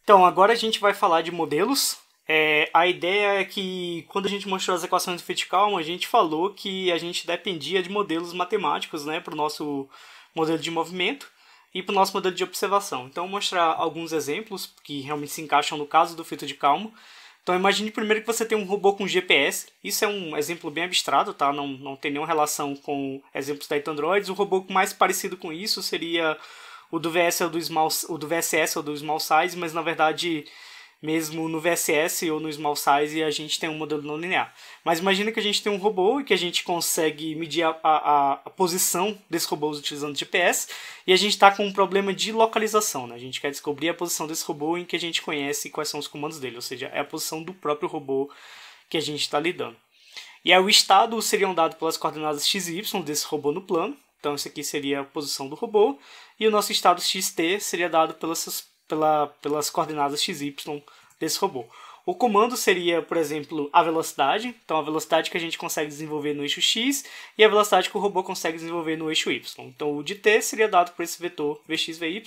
Então, agora a gente vai falar de modelos. A ideia é que, quando a gente mostrou as equações do Fitts-Kalman, a gente falou que a gente dependia de modelos matemáticos, né, para o nosso modelo de movimento e para o nosso modelo de observação. Então, eu vou mostrar alguns exemplos que realmente se encaixam no caso do Fitts-Kalman. Então, imagine primeiro que você tem um robô com GPS. Isso é um exemplo bem abstrato, tá? Não tem nenhuma relação com exemplos da Androids. O robô mais parecido com isso seria o do VS ou o do VSS ou do Small Size, mas na verdade, mesmo no VSS ou no Small Size, a gente tem um modelo não linear. Mas imagina que a gente tem um robô e que a gente consegue medir a posição desses robôs utilizando GPS, e a gente está com um problema de localização, né? A gente quer descobrir a posição desse robô em que a gente conhece quais são os comandos dele, ou seja, é a posição do próprio robô que a gente está lidando. E aí o estado seria dado pelas coordenadas x e y desse robô no plano. Então, isso aqui seria a posição do robô. E o nosso estado xt seria dado pelas coordenadas x e y desse robô. O comando seria, por exemplo, a velocidade. Então, a velocidade que a gente consegue desenvolver no eixo x e a velocidade que o robô consegue desenvolver no eixo y. Então, o de t seria dado por esse vetor vx, vy.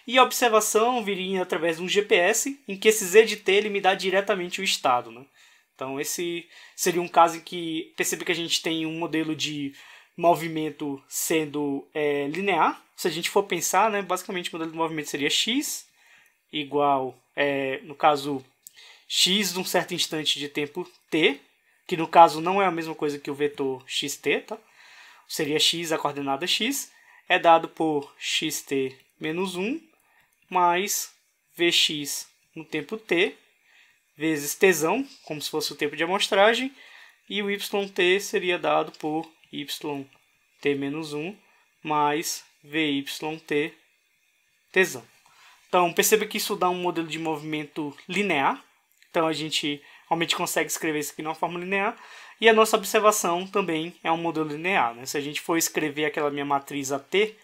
E a observação viria através de um GPS, em que esse z de t ele me dá diretamente o estado, né? Então, esse seria um caso em que percebe que a gente tem um modelo de movimento sendo linear. Se a gente for pensar, né, basicamente o modelo de movimento seria x igual, no caso, x num certo instante de tempo t, que no caso não é a mesma coisa que o vetor xt, tá? Seria x, a coordenada x, é dado por xt menos 1 mais vx no tempo t, vezes tzão, como se fosse o tempo de amostragem, e o yt seria dado por yt menos 1 mais vyt tzão. Então, perceba que isso dá um modelo de movimento linear. Então, a gente realmente consegue escrever isso aqui de uma forma linear. E a nossa observação também é um modelo linear, né? Se a gente for escrever aquela minha matriz AT,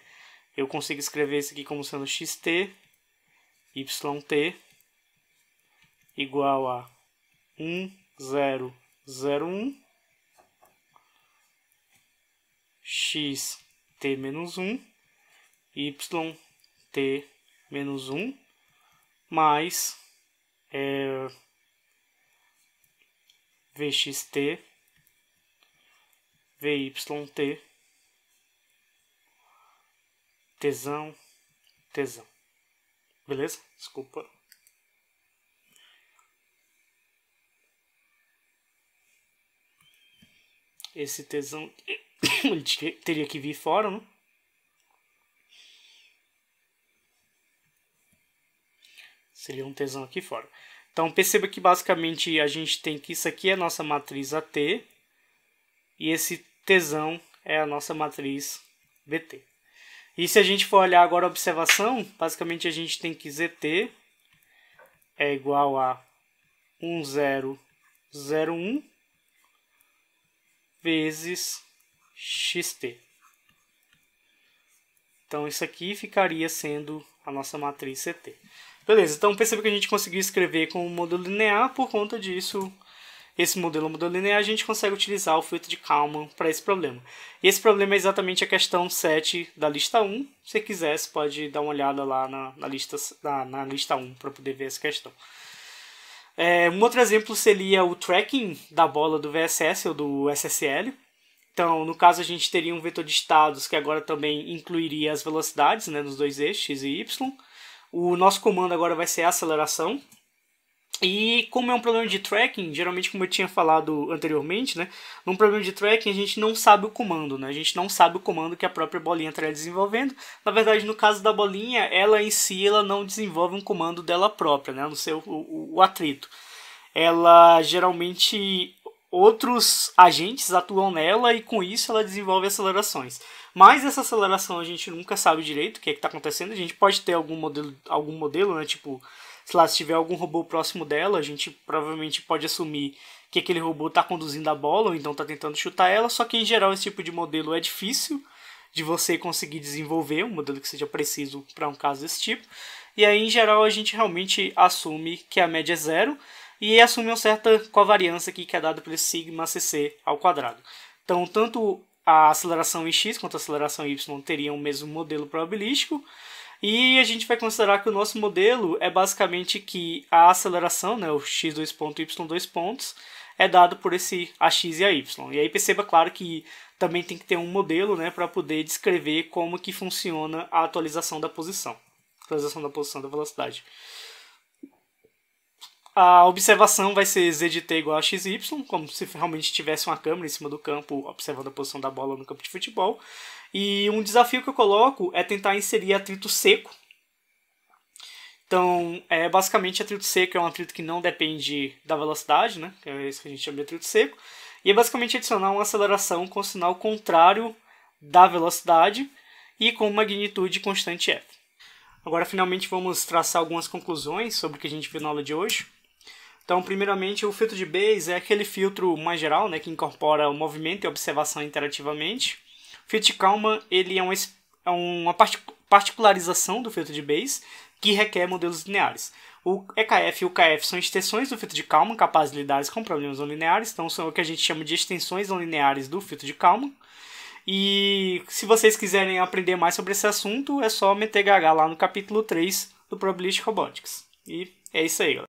eu consigo escrever isso aqui como sendo xt, yt, igual a 1, 0, 0, 1, xt menos 1, yt menos 1, mais vxt, vyt, tzão, tzão. Beleza? Desculpa. Esse tzão ele teria que vir fora, né? Seria um tzão aqui fora. Então, perceba que basicamente a gente tem que isso aqui é a nossa matriz AT e esse tzão é a nossa matriz BT. E se a gente for olhar agora a observação, basicamente a gente tem que ZT é igual a 1001 vezes xt. Então, isso aqui ficaria sendo a nossa matriz CT. Beleza, então perceba que a gente conseguiu escrever com um modelo linear. Por conta disso, esse modelo linear, a gente consegue utilizar o filtro de Kalman para esse problema. E esse problema é exatamente a questão 7 da lista 1. Se você quiser, você pode dar uma olhada lá na lista 1 para poder ver essa questão. Um outro exemplo seria o tracking da bola do VSS ou do SSL. Então, no caso, a gente teria um vetor de estados que agora também incluiria as velocidades, né, nos dois eixos, x e y. O nosso comando agora vai ser a aceleração. E como é um problema de tracking, geralmente, como eu tinha falado anteriormente, né, num problema de tracking a gente não sabe o comando, né, a gente não sabe o comando que a própria bolinha estaria desenvolvendo. Na verdade, no caso da bolinha, ela em si ela não desenvolve um comando dela própria, né, no seu o atrito. Ela geralmente outros agentes atuam nela e com isso ela desenvolve acelerações. Mas essa aceleração a gente nunca sabe direito o que está acontecendo. A gente pode ter algum modelo, né, tipo, sei lá, se tiver algum robô próximo dela, a gente provavelmente pode assumir que aquele robô está conduzindo a bola ou então está tentando chutar ela, só que em geral esse tipo de modelo é difícil de você conseguir desenvolver, um modelo que seja preciso para um caso desse tipo. E aí, em geral, a gente realmente assume que a média é zero e assume uma certa covariância aqui que é dada pelo sigma cc ao quadrado. Então, tanto a aceleração em x quanto a aceleração em y teriam o mesmo modelo probabilístico. E a gente vai considerar que o nosso modelo é basicamente que a aceleração, né, o x2 ponto, y2 pontos, é dado por esse ax e a y. E aí perceba, claro, que também tem que ter um modelo, né, para poder descrever como que funciona a atualização da posição. Atualização da posição da velocidade. A observação vai ser z de t igual a xy, como se realmente tivesse uma câmera em cima do campo observando a posição da bola no campo de futebol. E um desafio que eu coloco é tentar inserir atrito seco. Então, basicamente, atrito seco é um atrito que não depende da velocidade, né? Que é isso que a gente chama de atrito seco. E é basicamente adicionar uma aceleração com sinal contrário da velocidade e com magnitude constante f. Agora, finalmente, vamos traçar algumas conclusões sobre o que a gente viu na aula de hoje. Então, primeiramente, o filtro de Bayes é aquele filtro mais geral, né, que incorpora o movimento e a observação interativamente. O filtro de Kalman ele é uma particularização do filtro de Bayes que requer modelos lineares. O EKF e o KF são extensões do filtro de Kalman capazes de lidar com problemas não lineares, então são o que a gente chama de extensões não lineares do filtro de Kalman. E se vocês quiserem aprender mais sobre esse assunto, é só meter GH lá no capítulo 3 do Probabilistic Robotics. E é isso aí, galera.